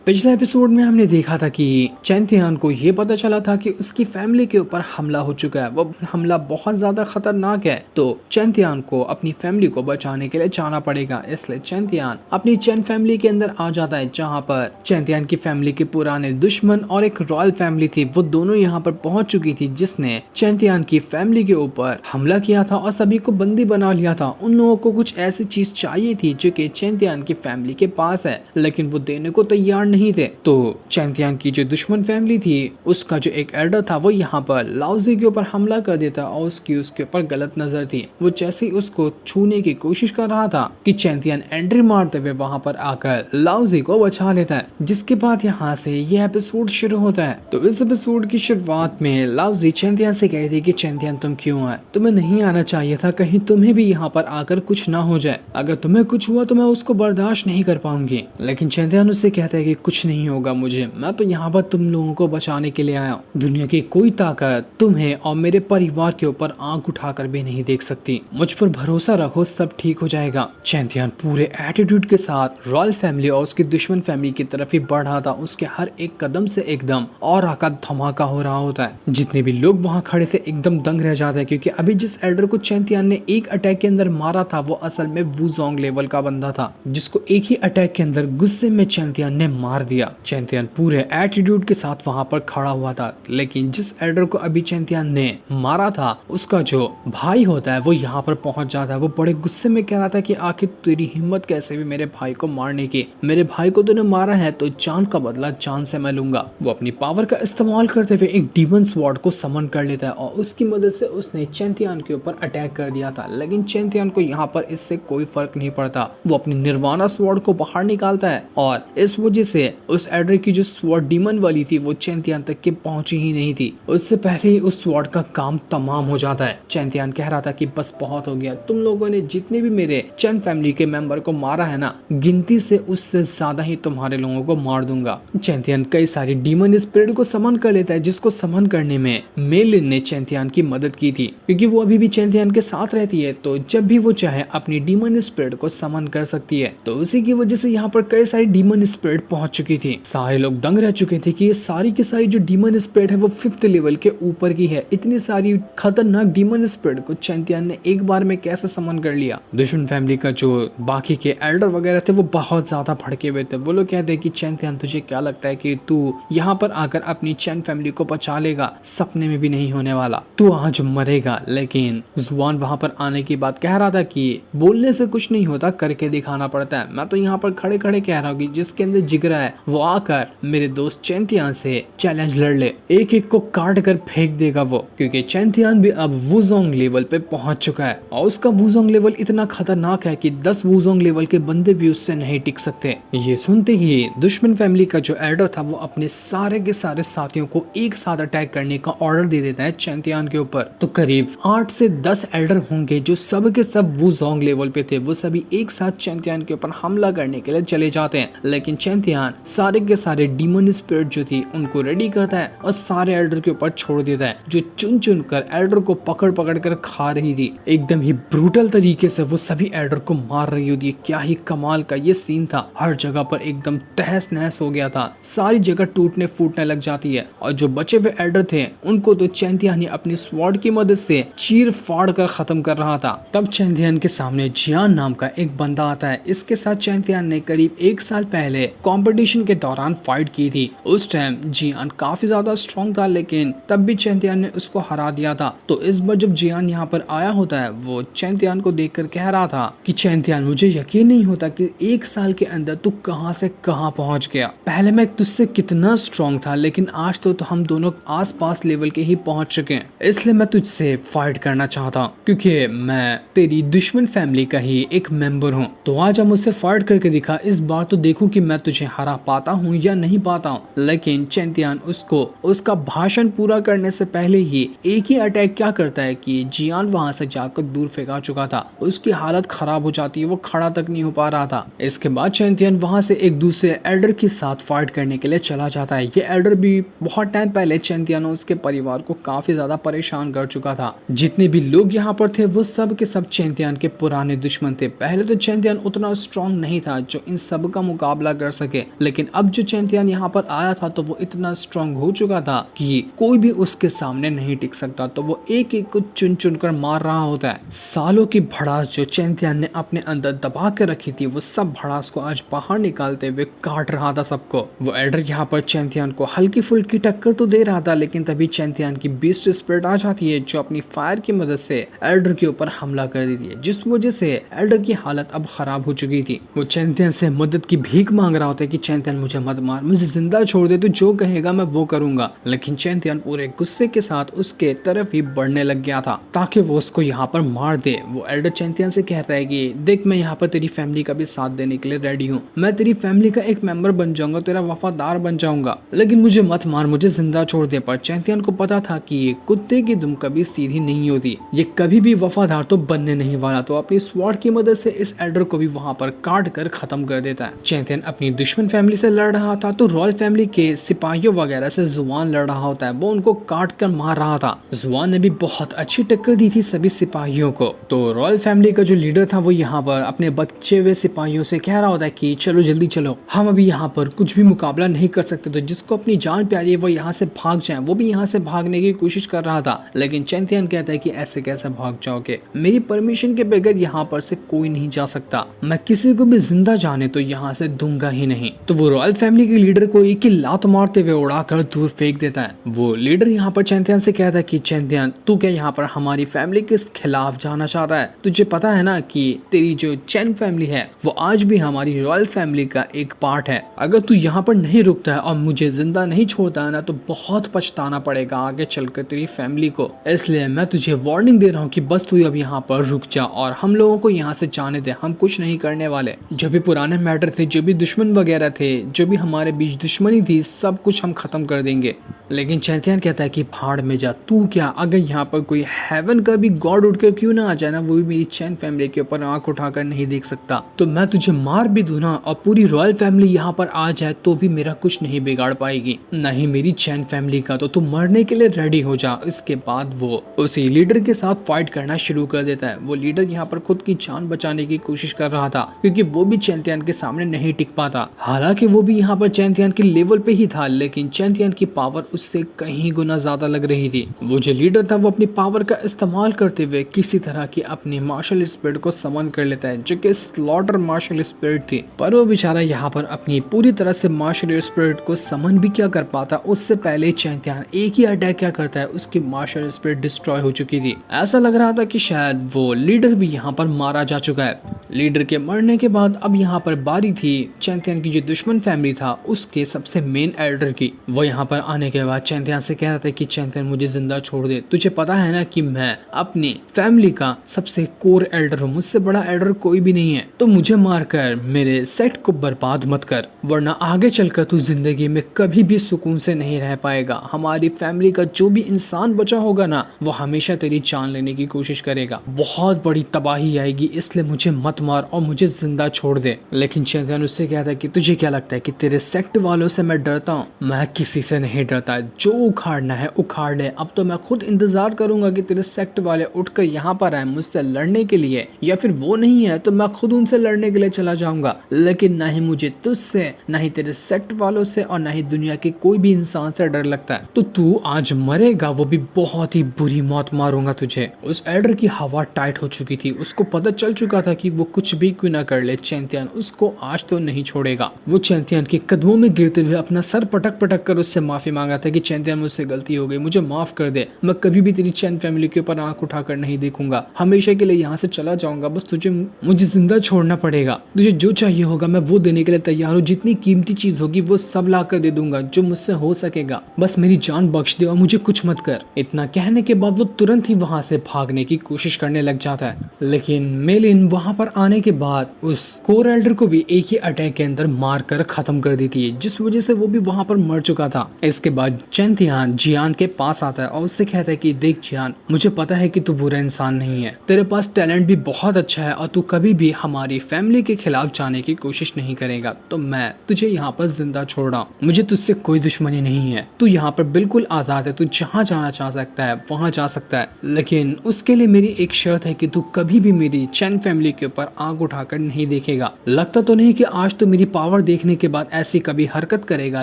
पिछले एपिसोड में हमने देखा था कि चैंतियान को ये पता चला था कि उसकी फैमिली के ऊपर हमला हो चुका है। वो हमला बहुत ज्यादा खतरनाक है, तो चैंतियान को अपनी फैमिली को बचाने के लिए जाना पड़ेगा। इसलिए चैंतियान अपनी चैन फैमिली के अंदर आ जाता है, जहाँ पर चैंतियान की फैमिली के पुराने दुश्मन और एक रॉयल फैमिली थी, वो दोनों यहाँ पर पहुंच चुकी थी, जिसने चैंतियान की फैमिली के ऊपर हमला किया था और सभी को बंदी बना लिया था। उन लोगों को कुछ ऐसी चीज चाहिए थी जो कि चैंतियान की फैमिली के पास है, लेकिन वो देने को तैयार नहीं थे। तो चैंतियान की जो दुश्मन फैमिली थी, उसका जो एक एल्डर था, वो यहाँ पर लाओजी के ऊपर हमला कर देता और उसके ऊपर गलत नजर थी। वो जैसे ही उसको छूने की कोशिश कर रहा था कि चैंतियान एंट्री मारते हुए वहां पर आकर लाओजी को बचा लेता है, जिसके बाद यहाँ से ये एपिसोड शुरू होता है। तो इस एपिसोड की शुरुआत में लाओजी चैंतियान से कहती है कि चैंतियान तुम क्यों आए, तुम्हें नहीं आना चाहिए था, कहीं तुम्हें भी यहाँ पर आकर कुछ ना हो जाए। अगर तुम्हें कुछ हुआ तो मैं उसको बर्दाश्त नहीं कर पाऊंगी। लेकिन चैंतियान उससे कहता है कि कुछ नहीं होगा मुझे, मैं तो यहाँ पर तुम लोगों को बचाने के लिए आया हूँ। दुनिया की कोई ताकत तुम्हें और मेरे परिवार के ऊपर आंख उठाकर भी नहीं देख सकती। मुझ पर भरोसा रखो, सब ठीक हो जाएगा। चैंतियान पूरे एटीट्यूड के साथ रॉयल फैमिली और उसकी दुश्मन फैमिली की तरफ ही बढ़ रहा था। उसके हर एक कदम से एकदम और का धमाका हो रहा होता है। जितने भी लोग वहाँ खड़े थे एकदम दंग रह जाते हैं, क्योंकि अभी जिस एल्डर को चैंतियान ने एक अटैक के अंदर मारा था, वो असल में वुजोंग लेवल का बंदा था, जिसको एक ही अटैक के अंदर गुस्से में चैंतियान ने मार दिया। चैंतियान पूरे एटीट्यूड के साथ वहां पर खड़ा हुआ था, लेकिन जिस एल्डर को अभी चैंतियान ने मारा था, उसका जो भाई होता है वो यहाँ पर पहुंच जाता है। वो बड़े गुस्से में कह रहा था कि आखिर तेरी हिम्मत कैसे भी मेरे भाई को मारने की, मेरे भाई को तूने मारा है तो जान का बदला जान से मैं लूंगा। वो अपनी पावर का इस्तेमाल करते हुए एक डीमन स्वॉर्ड को समन कर लेता है और उसकी मदद से उसने चैंतियान के ऊपर अटैक कर दिया था। लेकिन चैंतियान को यहाँ पर इससे कोई फर्क नहीं पड़ता। वो अपनी निर्वाणा स्वॉर्ड को बाहर निकालता है और इस वजह से उस एल्डर की जो स्वॉर्ड डीमन वाली थी वो चैंतियान तक के पहुंची ही नहीं थी। उससे पहले ही उस स्वॉर्ड का काम तमाम हो जाता है। चैंतियान कह रहा था कि बस बहुत हो गया, तुम लोगों ने जितने भी मेरे चैन फैमिली के मेंबर को मारा है ना, गिनती से उससे ज्यादा ही तुम्हारे लोगों को मार दूंगा। चैंतियान कई सारी डीमन स्पिरिट को समन कर लेता है, जिसको समन करने में मेलिन ने चैंतियान की मदद की थी, क्योंकि वो अभी भी चैंतियान के साथ रहती है, तो जब भी वो चाहे अपनी डीमन स्पिरिट को समन कर सकती है। तो उसी की वजह से यहाँ पर कई सारी डीमन स्पिरिट पहुंच चुकी थी। सारे लोग दंग रह चुके थे कि ये सारी की सारी जो डीमन स्पिरिट है वो 5th लेवल के ऊपर की है। इतनी सारी खतरनाक डीमन स्पिरिट को चैंतियान ने एक बार में कैसे समन कर लिया। दुश्मन फैमिली का जो बाकी के एल्डर वगैरह थे वो बहुत ज्यादा भड़के हुए थे। वो लोग कहते हैं कि चैंतियान तुझे क्या लगता है कि तू यहाँ पर आकर अपनी चैन फैमिली को बचा लेगा? सपने में भी नहीं होने वाला, तू आज मरेगा। लेकिन जुआन वहां पर आने की बात कह रहा था कि बोलने से कुछ नहीं होता, करके दिखाना पड़ता है। मैं तो यहाँ पर खड़े खड़े कह रहा हूँ कि जिसके अंदर जिगरा है वो आकर मेरे दोस्त चैंतियान से चैलेंज लड़ ले, एक एक को काट कर फेंक देगा वो, क्योंकि चैंतियान भी अब वुजोंग लेवल पे पहुंच चुका है और उसका वुजोंग लेवल इतना खतरनाक है कि 10 वुजोंग लेवल के बंदे भी उससे नहीं टिक सकते। ये सुनते ही दुश्मन फैमिली का जो एल्डर था वो अपने सारे के सारे साथियों को एक साथ अटैक करने का ऑर्डर दे देता है चैंतियान के ऊपर। तो करीब 8 से 10 एल्डर होंगे जो सब के सब वुजोंग लेवल पे थे। वो सभी एक साथ चैंतियान के ऊपर हमला करने के लिए चले जाते हैं, लेकिन चैंतियान सारे के सारे डीमन स्पिरिट जो थी उनको रेडी करता है और सारे एल्डर के ऊपर छोड़ देता है, जो चुन चुन कर एल्डर को पकड़ पकड़ कर खा रही थी। एकदम ही ब्रूटल तरीके से वो सभी एल्डर को मार रही होती है। क्या ही कमाल का ये सीन था। हर जगह पर एकदम तहस नहस हो गया था, सारी जगह टूटने फूटने लग जाती है और जो बचे हुए एल्डर थे उनको तो चैंतियान ही अपनी स्वॉर्ड की मदद से चीर फाड़ कर खत्म कर रहा था। तब चैंतियान के सामने जियान नाम का एक बंदा आता है। इसके साथ चैंतियान ने करीब 1 साल पहले कंपटीशन के दौरान फाइट की थी। उस टाइम जियान काफी ज्यादा स्ट्रॉन्ग था, लेकिन तब भी चैंतियान ने उसको हरा दिया था। तो इस बार जब जियान यहाँ पर आया होता है, वो चैंतियान को देखकर कह रहा था कि चैंतियान मुझे यकीन नहीं होता कि 1 साल के अंदर तू कहां से कहां पहुंच गया। पहले मैं तुझसे कितना स्ट्रॉन्ग था, लेकिन आज तो हम दोनों आस पास लेवल के ही पहुंच चुके हैं। इसलिए मैं तुझसे फाइट करना चाहता हूँ, क्योंकि मैं तेरी दुश्मन फैमिली का ही एक मेंबर हूँ। तो आज हम मुझसे फाइट करके दिखा, इस बार तो देखूं कि मैं तुझे हरा पाता हूँ या नहीं पाता हूँ। लेकिन चैंतियान उसको उसका भाषण पूरा करने से पहले ही एक ही अटैक क्या करता है कि जियान वहां से जाकर दूर फेंका चुका था। उसकी हालत खराब हो जाती है, वो खड़ा तक नहीं हो पा रहा था। इसके बाद चैंतियान वहां से एक दूसरे एल्डर के साथ फाइट करने के लिए चला जाता है। ये एल्डर भी बहुत टाइम पहले चैंतियान और उसके परिवार को काफी ज्यादा परेशान कर चुका था। जितने भी लोग यहाँ पर थे वो सब के सब चैंतियान के पुराने दुश्मन थे। पहले तो चैंतियान उतना स्ट्रॉन्ग नहीं था जो इन सब का मुकाबला कर सके, लेकिन अब जो चैंतियान यहाँ पर आया था तो वो इतना स्ट्रांग हो चुका था कि कोई भी उसके सामने नहीं टिक सकता। तो वो एक एक को चुन चुन कर मार रहा होता है। सालों की भड़ास जो चैंतियान ने अपने अंदर दबा के रखी थी वो सब भड़ास को आज बाहर निकालते हुए काट रहा था सबको। वो एल्डर यहाँ पर चैंतियान को हल्की फुल्की टक्कर तो दे रहा था, लेकिन तभी चैंतियान की बीस्ट स्पिरिट आ जाती है जो अपनी फायर की मदद से एल्डर के ऊपर हमला कर देती है, जिस वजह से एल्डर की हालत अब खराब हो चुकी थी। वो चैंतियान से मदद की भीख मांग रहा होता है कि चैंतियान मुझे मत मार, मुझे जिंदा छोड़ दे, तो जो कहेगा मैं वो करूंगा। लेकिन चैंतियान पूरे गुस्से के साथ उसके तरफ ही बढ़ने लग गया था ताकि वो उसको यहाँ पर मार दे। वो एल्डर चैंतियान से कहता है कि देख, मैं यहाँ पर तेरी फैमिली का भी साथ देने के लिए रेडी हूँ, मैं तेरी फैमिली का एक मेंबर बन जाऊंगा, तेरा वफादार बन जाऊंगा, लेकिन मुझे मत मार, मुझे जिंदा छोड़ दे। पर चैंतियान को पता था कि ये कुत्ते की दुम कभी सीधी नहीं होती, ये कभी भी वफादार तो बनने नहीं वाला। तो अपनी स्वॉर्ड की मदद से इस एल्डर को भी वहां पर काट कर खत्म कर देता है। चैंतियान अपनी दुश्मन फैमिली से लड़ रहा था तो रॉयल फैमिली के सिपाहियों वगैरह से जुआन लड़ रहा होता है, वो उनको काट कर मार रहा था। जुआन ने भी बहुत अच्छी टक्कर दी थी सभी सिपाहियों को। तो रॉयल फैमिली का जो लीडर था वो यहाँ पर अपने बचे हुए सिपाहियों से कह रहा होता है कि चलो जल्दी चलो, हम अभी यहाँ पर कुछ भी मुकाबला नहीं कर सकते, तो जिसको अपनी जान प्यारी है वो यहाँ से भाग जाए। वो भी यहाँ से भागने की कोशिश कर रहा था, लेकिन चैंतियान कहता है कि ऐसे कैसे भाग जाओगे, मेरी परमिशन के बगैर यहाँ पर से कोई नहीं जा सकता, मैं किसी को भी जिंदा जाने तो यहाँ से दूंगा ही नहीं। तो वो रॉयल फैमिली के लीडर को एक ही लात मारते हुए उड़ाकर दूर फेंक देता है। वो लीडर यहाँ पर चैंतियान से कहता है कि चैंतियान, तू क्या यहाँ पर हमारी फैमिली के खिलाफ जाना चाह रहा है? तुझे पता है ना कि तेरी जो चैन फैमिली है वो आज भी हमारी रॉयल फैमिली का एक पार्ट है। अगर तू यहाँ पर नहीं रुकता है और मुझे जिंदा नहीं छोड़ता है ना तो बहुत पछताना पड़ेगा आगे चलकर तेरी फैमिली को। इसलिए मैं तुझे वार्निंग दे रहा हूँ कि बस तू अब यहाँ पर रुक जा और हम लोगों को यहाँ से जाने दे, हम कुछ नहीं करने वाले। जो भी पुराने मैटर थे, जो भी दुश्मन वगैरह थे, जो भी हमारे बीच दुश्मनी थी, सब कुछ हम खत्म कर देंगे। लेकिन चैंतियान कहता है कि भाड़ में जा, तू क्या, अगर यहाँ पर कोई हेवन का भी गॉड उठ कर क्यों ना आ जाए ना, वो भी मेरी चैन फैमिली के ऊपर आंख उठाकर नहीं देख सकता। तो मैं तुझे मार भी दूं ना और पूरी रॉयल फैमिली यहाँ पर आ जाए तो भी मेरा कुछ नहीं बिगाड़ पाएगी, नहीं मेरी चैन फैमिली का। तो तू मरने के लिए रेडी हो जा। इसके बाद वो उसी लीडर के साथ फाइट करना शुरू कर देता है। वो लीडर यहाँ पर खुद की जान बचाने की कोशिश कर रहा था क्योंकि वो भी चैंतियान के सामने नहीं टिक पाता। हालांकि वो भी यहाँ पर चैंतियान के लेवल पे ही था, लेकिन चैंतियान की पावर उससे कहीं गुना ज्यादा लग रही थी। वो जो लीडर था वो अपनी पावर का इस्तेमाल करते हुए किसी तरह की अपनी मार्शल स्पिरिट को समन कर लेता है, जो कि स्लॉटर मार्शल स्पिरिट थी। पर वो बेचारा यहाँ पर अपनी पूरी तरह से मार्शल स्पिरिट को समन भी क्या कर पाता, उससे पहले चैंतियान एक ही अटैक क्या करता है, उसकी मार्शल स्पिरिट डिस्ट्रॉय हो चुकी थी। ऐसा लग रहा था कि शायद वो लीडर भी यहाँ पर मारा जा चुका है। लीडर के मरने के बाद अब यहाँ पर बारी थी चैंतियान की जो दुश्मन फैमिली था उसके सबसे मेन एल्डर की। वो यहाँ पर आने के बाद चैंतियान से कह रहा था कि चैंतियान मुझे जिंदा छोड़ दे, तुझे पता है ना कि मैं अपनी फैमिली का सबसे कोर एल्डर हूँ, मुझसे बड़ा एल्डर कोई भी नहीं है, तो मुझे मारकर मेरे सेट को बर्बाद मत कर, वरना आगे चलकर तू जिंदगी में कभी भी सुकून से नहीं रह पाएगा। हमारी फैमिली का जो भी इंसान बचा होगा ना वो हमेशा तेरी जान लेने की कोशिश करेगा, बहुत बड़ी तबाही आएगी, इसलिए मुझे मत मार और मुझे जिंदा छोड़ दे। लेकिन चैंतियान उससे कहता है कि तुझे क्या लगता है कि तेरे सेक्ट वालों से मैं डरता हूँ? मैं किसी से नहीं डरता, जो उखाड़ना है उखाड़ ले। अब तो मैं खुद इंतजार करूंगा कि तेरे सेक्ट वाले उठकर यहाँ पर आए मुझसे लड़ने के लिए, या फिर वो नहीं है तो मैं खुद उनसे लड़ने के लिए चला जाऊंगा। लेकिन ना ही मुझे तुझसे, ना ही तेरे सेक्ट वालों से और ना ही दुनिया के कोई भी इंसान से डर लगता है। तो तू आज मरेगा, वो भी बहुत ही बुरी मौत मारूंगा तुझे। उस एल्डर की हवा टाइट हो चुकी थी, उसको पता चल चुका था कि वो कुछ भी क्यों ना कर ले, चैंतियान उसको आज तो नहीं छोड़ेगा। वो चैंतियान के कदमों में गिरते हुए अपना सर पटक पटक कर उससे माफी मांग रहा था कि चैंतियान मुझसे गलती हो गई, मुझे माफ कर दे, मैं कभी भी तेरी चैन फैमिली के ऊपर आंख उठाकर नहीं देखूंगा, हमेशा के लिए यहाँ से चला जाऊंगा, बस तुझे मुझे जिंदा छोड़ना पड़ेगा। तुझे जो चाहिए होगा मैं वो देने के लिए तैयार हूँ, जितनी कीमती चीज होगी वो सब ला कर दे दूंगा, जो मुझसे हो सकेगा, बस मेरी जान बख्श दे और मुझे कुछ मत कर। इतना कहने के बाद वो तुरंत ही वहां से भागने की कोशिश करने लग जाता है। लेकिन मेलिन वहां पर आने के बाद उस कोर एल्डर को भी एक ही अटैक के अंदर मार कर खत्म कर देती है, जिस वजह से वो भी वहां पर मर चुका था। इसके बाद बाद चैंतियान जियान के पास आता है और उससे कहता है कि देख जियान, मुझे पता है कि तू बुरा इंसान नहीं है, तेरे पास टैलेंट भी बहुत अच्छा है और तू कभी भी हमारी फैमिली के खिलाफ जाने की कोशिश नहीं करेगा, तो मैं तुझे यहाँ पर जिंदा छोड़ रहा हूँ। मुझे तुझसे कोई दुश्मनी नहीं है, तू यहाँ पर बिल्कुल आजाद है, तू जहाँ जाना चाह सकता है वहाँ जा सकता है, लेकिन उसके लिए मेरी एक शर्त है कि तू कभी भी मेरी चैन फैमिली के ऊपर आंख उठाकर नहीं देखेगा। लगता तो नहीं कि आज तो मेरी पावर देखने के बाद ऐसी कभी हरकत करेगा,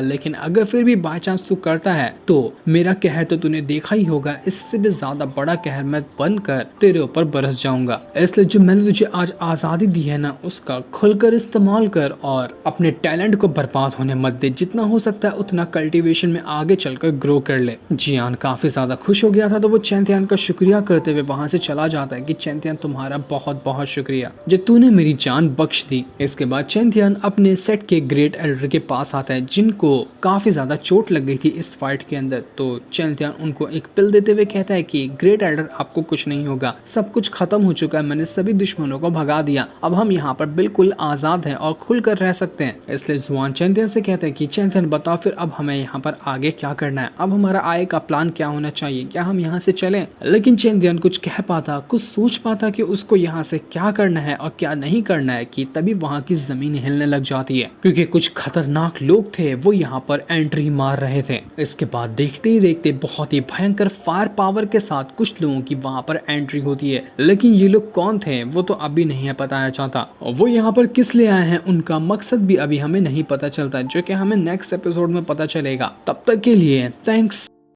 लेकिन अगर फिर भी बाय चांस तू करता है तो मेरा कहर तो तूने देखा ही होगा, इससे भी ज्यादा बड़ा कहर मैं बनकर तेरे ऊपर बरस जाऊंगा। इसलिए जो मैंने तुझे आज आजादी दी है ना, उसका खुलकर इस्तेमाल कर और अपने टैलेंट को बर्बाद होने मत दे। जितना हो सकता है उतना कल्टीवेशन में आगे चलकर ग्रो कर ले। जियान काफी ज्यादा खुश हो गया था, तो वो चैंतियान का शुक्रिया करते हुए वहां से चला जाता है कि चैंतियान तुम्हारा बहुत बहुत शुक्रिया जो तूने मेरी जान बख्श दी। इसके बाद चैंतियान अपने सेट के ग्रेट एल्डर के पास आता है जिनको काफी ज्यादा चोट लग गई थी इस फाइट के अंदर। तो चैंतियान उनको एक पिल देते हुए कहता है कि ग्रेट एल्डर आपको कुछ नहीं होगा, सब कुछ खत्म हो चुका है, मैंने सभी दुश्मनों को भगा दिया, अब हम यहाँ पर बिल्कुल आजाद हैं और खुलकर रह सकते हैं। इसलिए जुआन चैंतियान से कहते हैं कि चैंतियान बताओ फिर अब हमें यहाँ पर आगे क्या करना है, अब हमारा आगे का प्लान क्या होना चाहिए, क्या हम यहाँ से चलें? लेकिन चैंतियान कुछ कह पाता, कुछ सोच पाता कि उसको यहाँ से क्या करना है और क्या नहीं करना है कि तभी वहाँ की जमीन हिलने लग जाती है, क्योंकि कुछ खतरनाक लोग थे वो यहाँ पर एंट्री मार रहे थे। इसके बाद देखते ही देखते बहुत ही भयंकर फायर पावर के साथ कुछ लोगों की वहाँ पर एंट्री होती है, लेकिन ये लोग कौन थे वो तो अभी नहीं है बताया जाता, और वो यहाँ पर किस लिए आए हैं उनका मकसद भी अभी हमें नहीं पता चलता, जो कि हमें नेक्स्ट एपिसोड में पता चलेगा। तब तक के लिए थैंक्स।